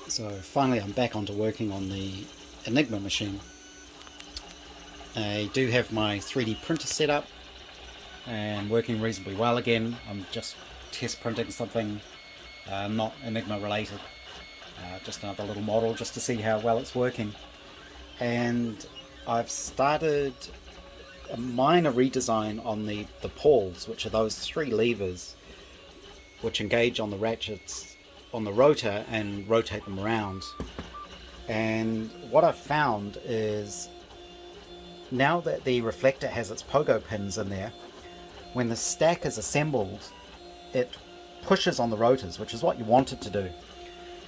So finally I'm back onto working on the Enigma machine. I do have my 3D printer set up and working reasonably well again. I'm just test printing something not Enigma related, just another little model just to see how well it's working. And I've started a minor redesign on the pawls, which are those three levers which engage on the ratchets on the rotor and rotate them around. And what I've found is, now that the reflector has its pogo pins in there, when the stack is assembled, it pushes on the rotors, which is what you want it to do.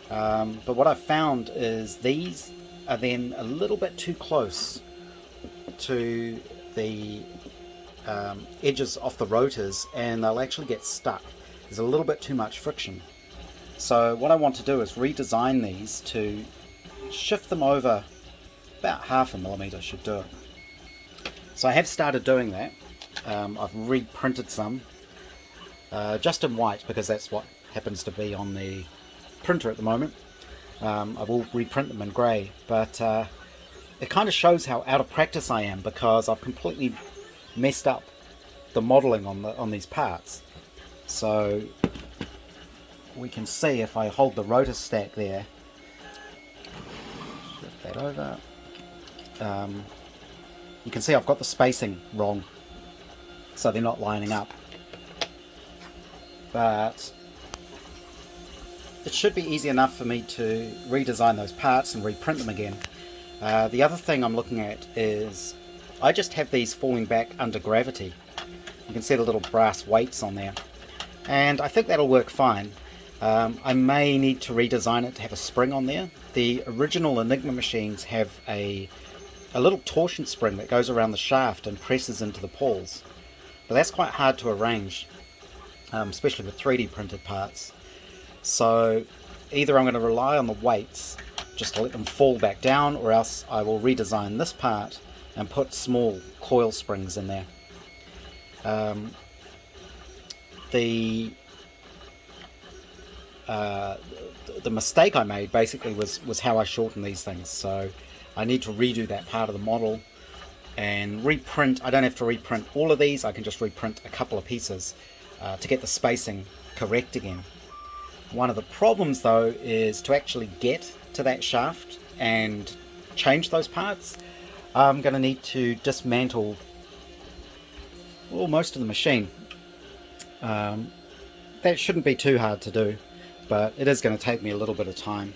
But what I've found is these are then a little bit too close to the edges off the rotors, and they'll actually get stuck. There's a little bit too much friction. So what I want to do is redesign these to shift them over about 0.5 millimeter should do it. So I have started doing that. I've reprinted some just in white because that's what happens to be on the printer at the moment. I will reprint them in grey, but it kind of shows how out of practice I am, because I've completely messed up the modelling on these parts. So we can see, if I hold the rotor stack there, shift that over, you can see I've got the spacing wrong, so they're not lining up. But it should be easy enough for me to redesign those parts and reprint them again. The other thing I'm looking at is, I just have these falling back under gravity. You can see the little brass weights on there, and I think that'll work fine. I may need to redesign it to have a spring on there. The original Enigma machines have a little torsion spring that goes around the shaft and presses into the pawls, but that's quite hard to arrange, especially with 3D printed parts. So either I'm going to rely on the weights just to let them fall back down, or else I will redesign this part and put small coil springs in there. The mistake I made basically was how I shorten these things, so I need to redo that part of the model and reprint. I don't have to reprint all of these, I can just reprint a couple of pieces to get the spacing correct again. One of the problems though is to actually get to that shaft and change those parts. I'm going to need to dismantle most of the machine. That shouldn't be too hard to do, but it is going to take me a little bit of time.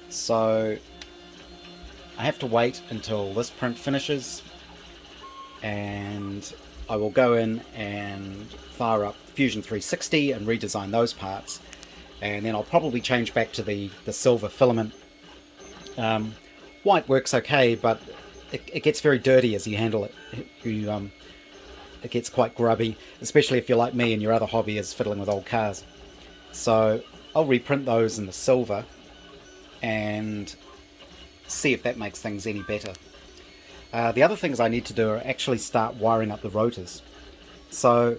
So I have to wait until this print finishes, and I will go in and fire up Fusion 360 and redesign those parts, and then I'll probably change back to the silver filament. White works okay, but it gets very dirty as you handle it. It gets quite grubby, especially if you're like me and your other hobby is fiddling with old cars. So I'll reprint those in the silver and see if that makes things any better. The other things I need to do are actually start wiring up the rotors. So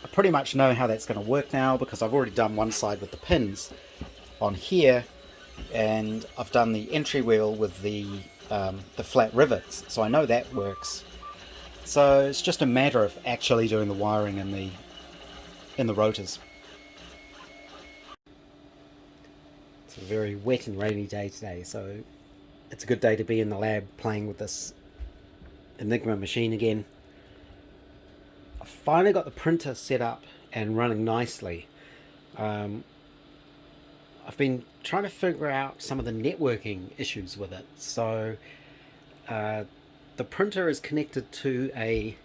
I pretty much know how that's going to work now, because I've already done one side with the pins on here, and I've done the entry wheel with the flat rivets, so I know that works. So it's just a matter of actually doing the wiring in the rotors. It's a very wet and rainy day today, so it's a good day to be in the lab playing with this Enigma machine again. I've finally got the printer set up and running nicely. I've been trying to figure out some of the networking issues with it. So the printer is connected to a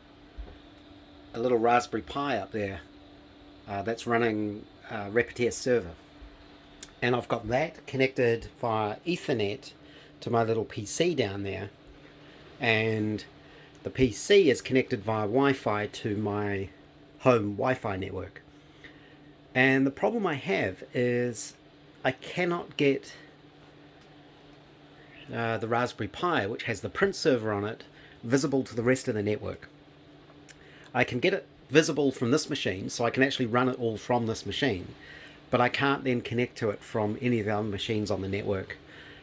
little Raspberry Pi up there that's running a Repeater server, and I've got that connected via Ethernet to my little PC down there, and the PC is connected via Wi-Fi to my home Wi-Fi network. And the problem I have is I cannot get the Raspberry Pi, which has the print server on it, visible to the rest of the network. I can get it visible from this machine, so I can actually run it all from this machine, but I can't then connect to it from any of the other machines on the network.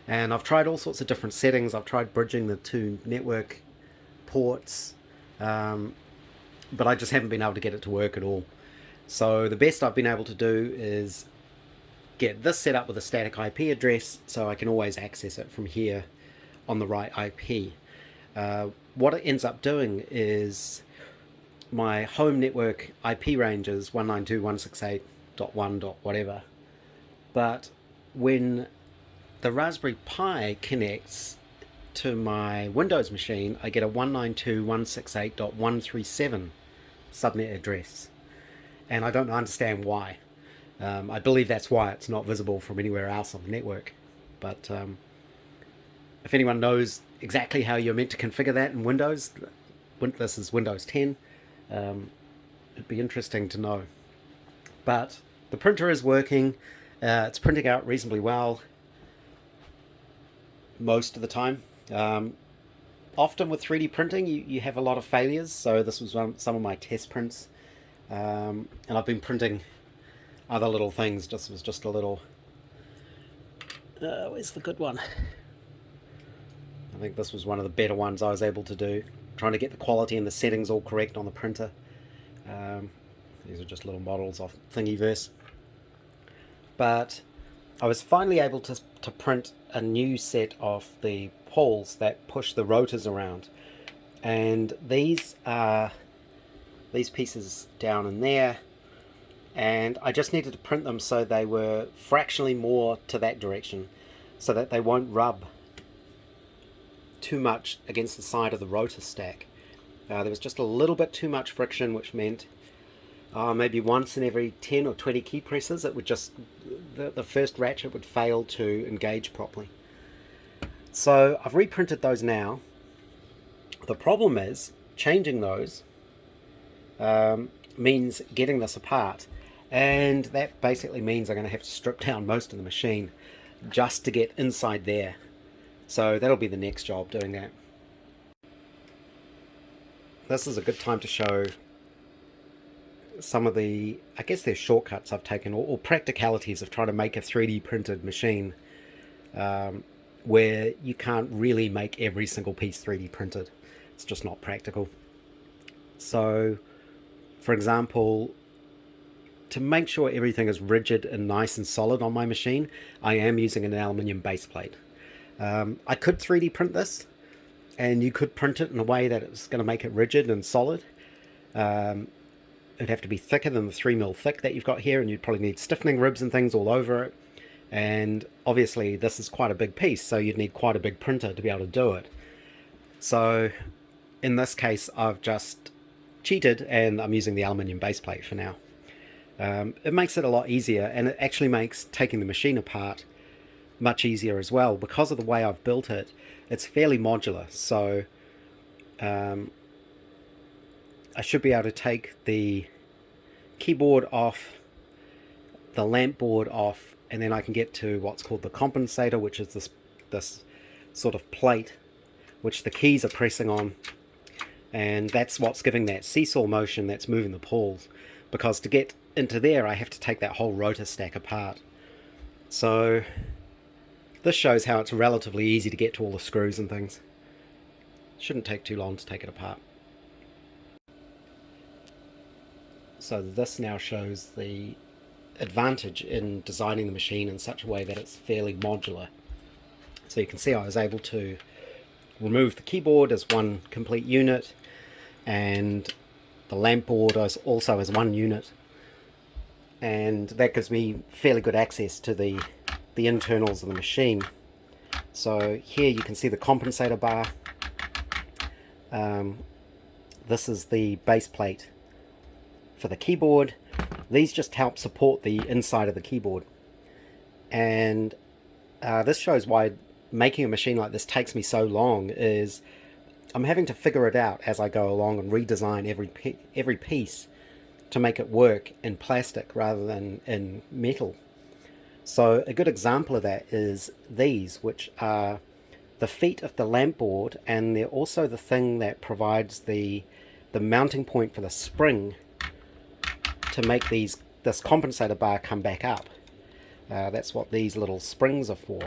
And I've tried all sorts of different settings. I've tried bridging the two network ports, but I just haven't been able to get it to work at all. So the best I've been able to do is get this set up with a static IP address so I can always access it from here on the right IP. What it ends up doing is my home network IP range is 192.168.1. whatever, but when the Raspberry Pi connects to my Windows machine, I get a 192.168.137 subnet address, and I don't understand why. I believe that's why it's not visible from anywhere else on the network. But if anyone knows exactly how you're meant to configure that in Windows, this is Windows 10, it'd be interesting to know. But the printer is working. It's printing out reasonably well most of the time. Often with 3D printing you have a lot of failures, so this was some of my test prints, and I've been printing other little things. This was just a little, where's the good one? I think this was one of the better ones I was able to do, trying to get the quality and the settings all correct on the printer. These are just little models of Thingiverse. But I was finally able to print a new set of the poles that push the rotors around, and these are these pieces down in there, and I just needed to print them so they were fractionally more to that direction so that they won't rub too much against the side of the rotor stack. There was just a little bit too much friction, which meant maybe once in every 10 or 20 key presses it would just, the first ratchet would fail to engage properly. So I've reprinted those now. The problem is changing those means getting this apart, and that basically means I'm going to have to strip down most of the machine just to get inside there. So that'll be the next job, doing that. This is a good time to show some of the, I guess they're shortcuts I've taken, or practicalities of trying to make a 3D printed machine where you can't really make every single piece 3D printed. It's just not practical. So, for example, to make sure everything is rigid and nice and solid on my machine, I am using an aluminium base plate. I could 3D print this, and you could print it in a way that it's going to make it rigid and solid. It'd have to be thicker than the 3mm thick that you've got here, and you'd probably need stiffening ribs and things all over it. And obviously this is quite a big piece, so you'd need quite a big printer to be able to do it. So in this case I've just cheated and I'm using the aluminium base plate for now. It makes it a lot easier, and it actually makes taking the machine apart much easier as well. Because of the way I've built it, it's fairly modular, so I should be able to take the keyboard off, the lamp board off, and then I can get to what's called the compensator, which is this sort of plate which the keys are pressing on, and that's what's giving that seesaw motion that's moving the pulls. Because to get into there I have to take that whole rotor stack apart. So this shows how it's relatively easy to get to all the screws and things. Shouldn't take too long to take it apart. So this now shows the advantage in designing the machine in such a way that it's fairly modular. So you can see I was able to remove the keyboard as one complete unit, and the lamp board also as one unit, and that gives me fairly good access to the internals of the machine. So here you can see the compensator bar. This is the base plate for the keyboard. These just help support the inside of the keyboard, and this shows why making a machine like this takes me so long. Is I'm having to figure it out as I go along and redesign every piece to make it work in plastic rather than in metal. So a good example of that is these, which are the feet of the lamp board, and they're also the thing that provides the mounting point for the spring to make this compensator bar come back up. That's what these little springs are for.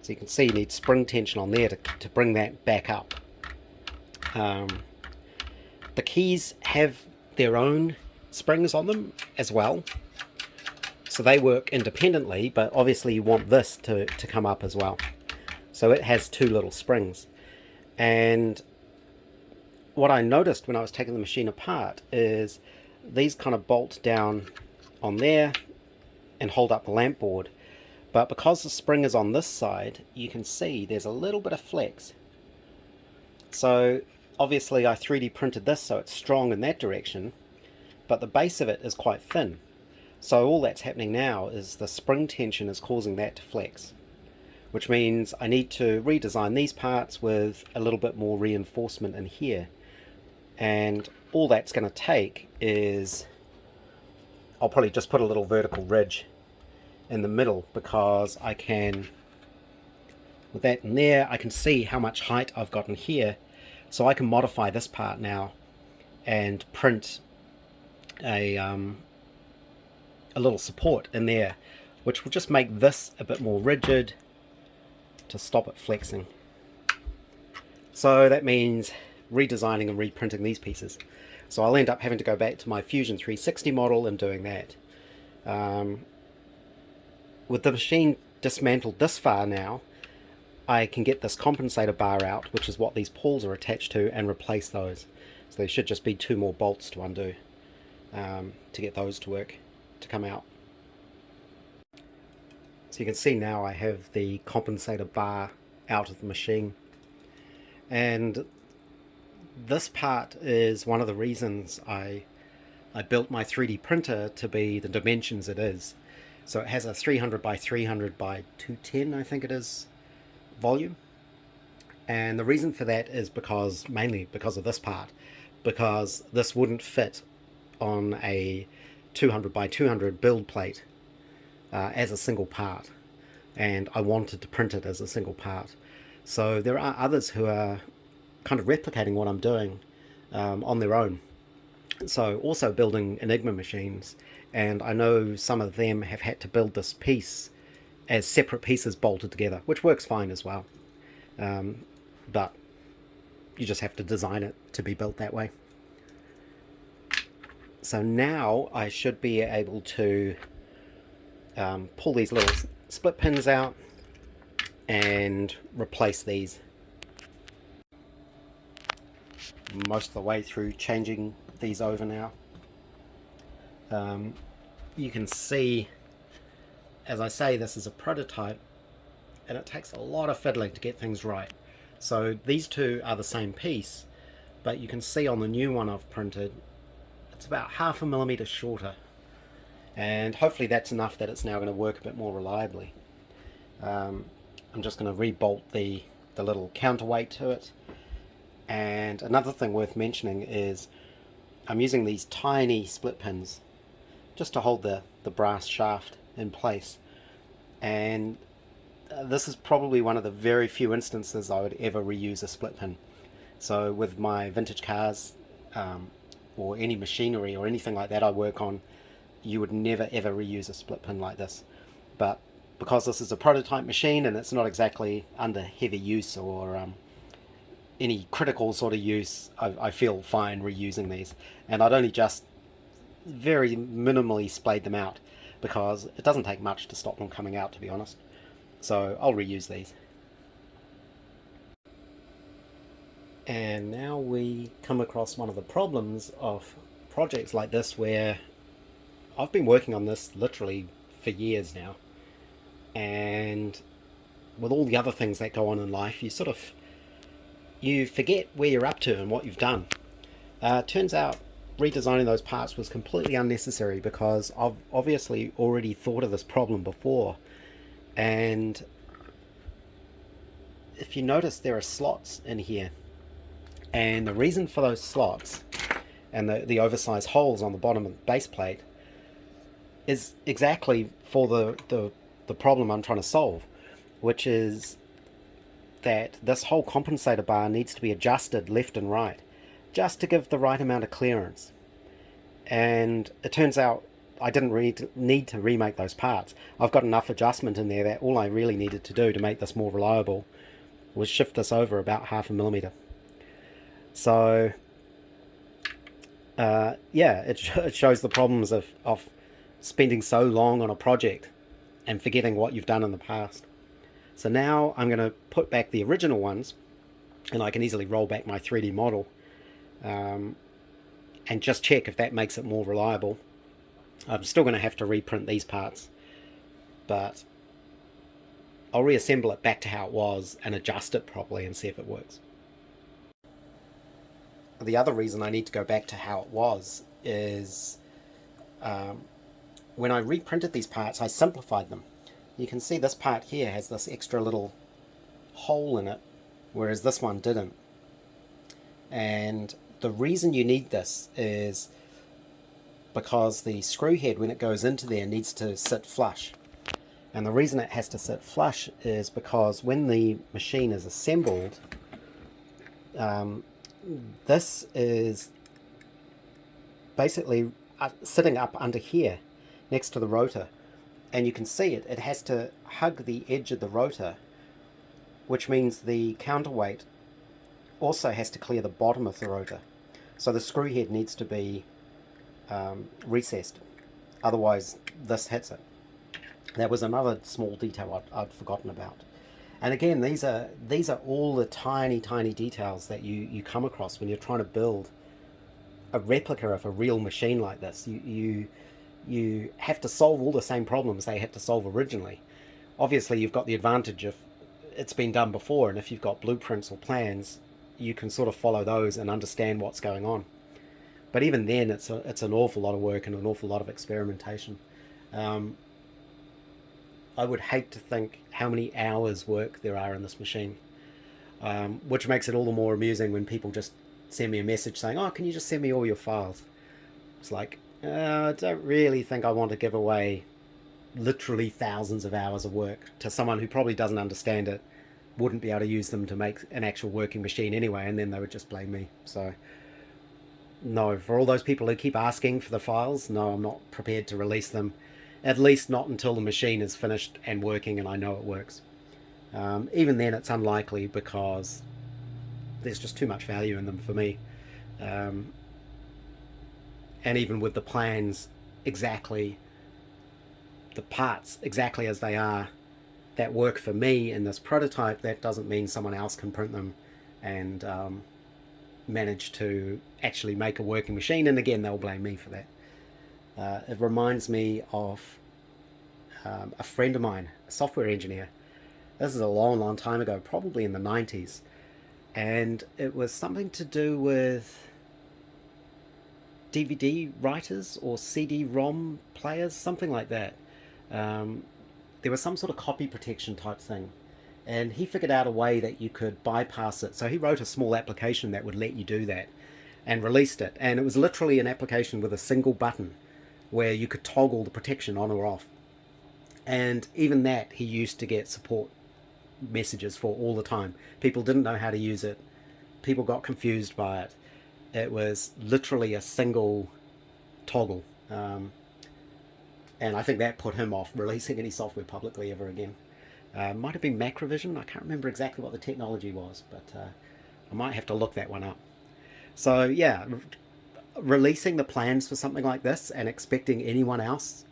So you can see you need spring tension on there to bring that back up. The keys have their own springs on them as well, so they work independently, but obviously you want this to come up as well. So it has two little springs. And what I noticed when I was taking the machine apart is these kind of bolt down on there and hold up the lamp board, but because the spring is on this side, you can see there's a little bit of flex. So obviously I 3D printed this so it's strong in that direction, but the base of it is quite thin. So all that's happening now is the spring tension is causing that to flex, which means I need to redesign these parts with a little bit more reinforcement in here. And all that's going to take is, I'll probably just put a little vertical ridge in the middle, because I can, with that in there, I can see how much height I've got in here. So I can modify this part now and print a little support in there, which will just make this a bit more rigid to stop it flexing. So that means redesigning and reprinting these pieces. So I'll end up having to go back to my Fusion 360 model and doing that. With the machine dismantled this far now, I can get this compensator bar out, which is what these pawls are attached to, and replace those. So there should just be 2 more bolts to undo to get those to work, to come out. So you can see now I have the compensator bar out of the machine. And this part is one of the reasons I built my 3D printer to be the dimensions it is. So it has a 300 by 300 by 210, I think it is, volume. And the reason for that is mainly because of this part, because this wouldn't fit on a 200 by 200 build plate as a single part, and I wanted to print it as a single part. So there are others who are kind of replicating what I'm doing on their own, so also building Enigma machines, and I know some of them have had to build this piece as separate pieces bolted together, which works fine as well, but you just have to design it to be built that way. So now I should be able to pull these little split pins out and replace these. Most of the way through changing these over now. You can see, as I say, this is a prototype and it takes a lot of fiddling to get things right. So these two are the same piece, but you can see on the new one I've printed, it's about 1/2 millimeter shorter, and hopefully that's enough that it's now going to work a bit more reliably. I'm just going to re-bolt the little counterweight to it. And another thing worth mentioning is I'm using these tiny split pins just to hold the brass shaft in place, and this is probably one of the very few instances I would ever reuse a split pin. So with my vintage cars or any machinery or anything like that I work on, you would never ever reuse a split pin like this. But because this is a prototype machine and it's not exactly under heavy use or any critical sort of use, I feel fine reusing these. And I'd only just very minimally splayed them out because it doesn't take much to stop them coming out, to be honest. So I'll reuse these. And now we come across one of the problems of projects like this, where I've been working on this literally for years now, and with all the other things that go on in life, you forget where you're up to and what you've done. Turns out redesigning those parts was completely unnecessary because I've obviously already thought of this problem before. And if you notice, there are slots in here, and the reason for those slots and the oversized holes on the bottom of the base plate is exactly for the problem I'm trying to solve, which is that this whole compensator bar needs to be adjusted left and right just to give the right amount of clearance. And it turns out I didn't need to remake those parts. I've got enough adjustment in there that all I really needed to do to make this more reliable was shift this over about 0.5 mm. So yeah, it shows the problems of spending so long on a project and forgetting what you've done in the past. So now I'm going to put back the original ones, and I can easily roll back my 3D model and just check if that makes it more reliable. I'm still going to have to reprint these parts, but I'll reassemble it back to how it was and adjust it properly and see if it works. The other reason I need to go back to how it was is when I reprinted these parts, I simplified them. You can see this part here has this extra little hole in it, whereas this one didn't. And the reason you need this is because the screw head, when it goes into there, needs to sit flush. And the reason it has to sit flush is because when the machine is assembled, this is basically sitting up under here next to the rotor, and you can see it has to hug the edge of the rotor, which means the counterweight also has to clear the bottom of the rotor. So the screw head needs to be recessed, otherwise this hits it. That was another small detail I'd forgotten about. And again, these are all the tiny details that you come across when you're trying to build a replica of a real machine like this. You have to solve all the same problems they had to solve originally. Obviously, you've got the advantage of it's been done before, and if you've got blueprints or plans, you can sort of follow those and understand what's going on. But even then, it's an awful lot of work and an awful lot of experimentation. I would hate to think how many hours work there are in this machine, which makes it all the more amusing when people just send me a message saying, oh, can you just send me all your files? It's like, I don't really think I want to give away literally thousands of hours of work to someone who probably doesn't understand it, wouldn't be able to use them to make an actual working machine anyway, and then they would just blame me. So no, for all those people who keep asking for the files, no, I'm not prepared to release them, at least not until the machine is finished and working and I know it works. Even then it's unlikely because there's just too much value in them for me. And even with the plans exactly, the parts exactly as they are, that work for me in this prototype, that doesn't mean someone else can print them and manage to actually make a working machine, and again they'll blame me for that. It reminds me of a friend of mine, a software engineer. This is a long time ago, probably in the 90s, and it was something to do with DVD writers or CD-ROM players, something like that. There was some sort of copy protection type thing, and he figured out a way that you could bypass it. So he wrote a small application that would let you do that and released it, and it was literally an application with a single button where you could toggle the protection on or off. And even that he used to get support messages for all the time. People didn't know how to use it, people got confused by it. It was literally a single toggle, and I think that put him off releasing any software publicly ever again. Might have been Macrovision, I can't remember exactly what the technology was, but I might have to look that one up. So yeah, releasing the plans for something like this and expecting anyone else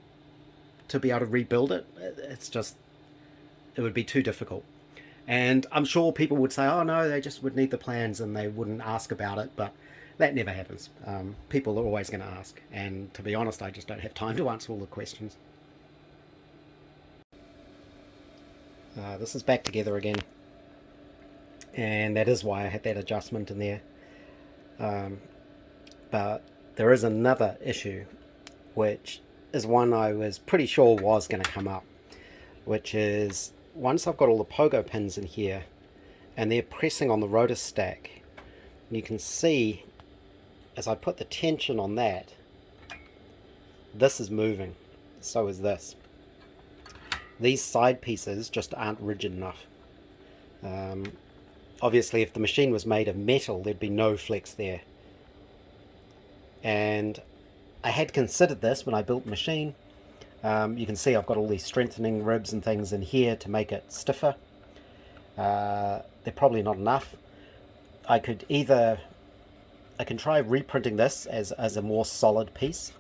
to be able to rebuild it, it would be too difficult. And I'm sure people would say, oh no, they just would need the plans and they wouldn't ask about it, but that never happens. People are always going to ask, and to be honest, I just don't have time to answer all the questions. This is back together again, and that is why I had that adjustment in there. But there is another issue, which is one I was pretty sure was going to come up, which is once I've got all the pogo pins in here and they're pressing on the rotor stack, you can see as I put the tension on that, this is moving, so is this. These side pieces just aren't rigid enough. Obviously if the machine was made of metal, there'd be no flex there. And I had considered this when I built the machine. You can see I've got all these strengthening ribs and things in here to make it stiffer. They're probably not enough. I can try reprinting this as a more solid piece,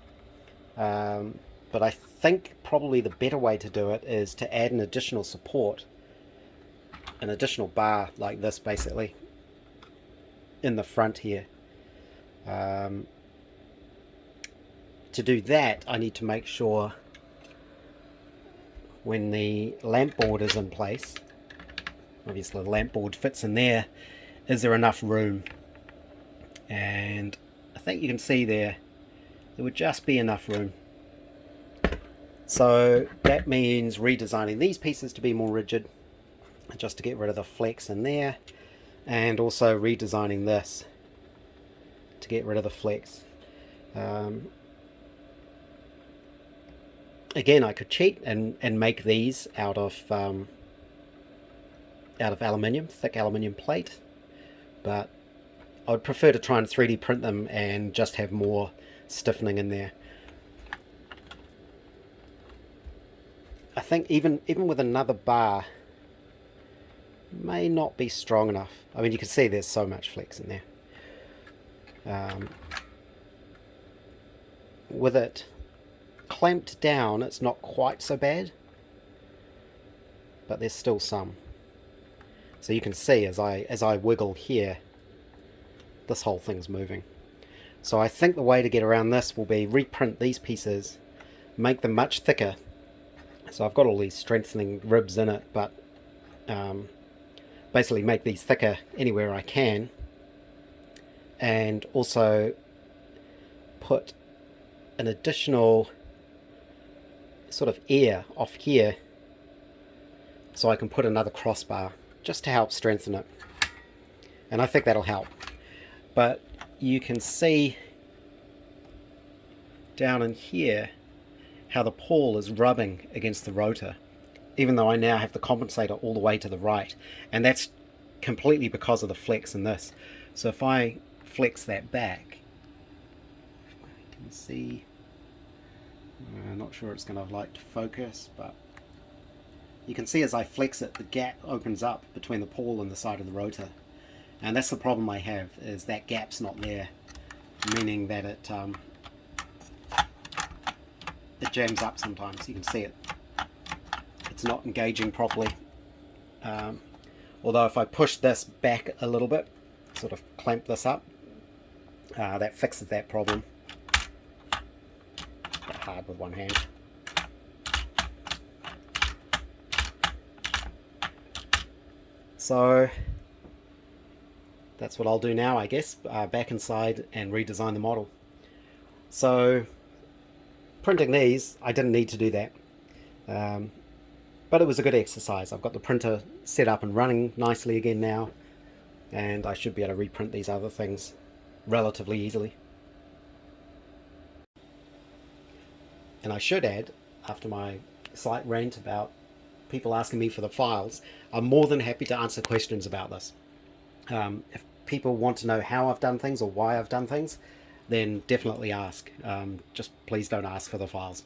but I think probably the better way to do it is to add an additional support, an additional bar like this basically in the front here. To do that, I need to make sure when the lamp board is in place, obviously the lamp board fits in there, is there enough room? And I think you can see there would just be enough room. So that means redesigning these pieces to be more rigid, just to get rid of the flex in there, and also redesigning this to get rid of the flex. Again, I could cheat and make these out of aluminium, thick aluminium plate, but I would prefer to try and 3D print them and just have more stiffening in there. I think even with another bar may not be strong enough. I mean, you can see there's so much flex in there. With it clamped down, it's not quite so bad, but there's still some. So you can see as I wiggle here, this whole thing's moving. So I think the way to get around this will be reprint these pieces, make them much thicker. So I've got all these strengthening ribs in it, but basically make these thicker anywhere I can, and also put an additional sort of air off here so I can put another crossbar just to help strengthen it, and I think that'll help. But you can see down in here how the pawl is rubbing against the rotor, even though I now have the compensator all the way to the right, and that's completely because of the flex in this. So if I flex that back, you can see, I'm not sure it's going to like to focus, but you can see as I flex it, the gap opens up between the pawl and the side of the rotor, and that's the problem I have, is that gap's not there, meaning that it jams up sometimes. You can see it, it's not engaging properly. Although if I push this back a little bit, sort of clamp this up, that fixes that problem. Bit hard with one hand. So that's what I'll do now, I guess, back inside and redesign the model. So printing these, I didn't need to do that, but it was a good exercise. I've got the printer set up and running nicely again now, and I should be able to reprint these other things relatively easily. And I should add, after my slight rant about people asking me for the files, I'm more than happy to answer questions about this. If people want to know how I've done things or why I've done things, then definitely ask. Just please don't ask for the files.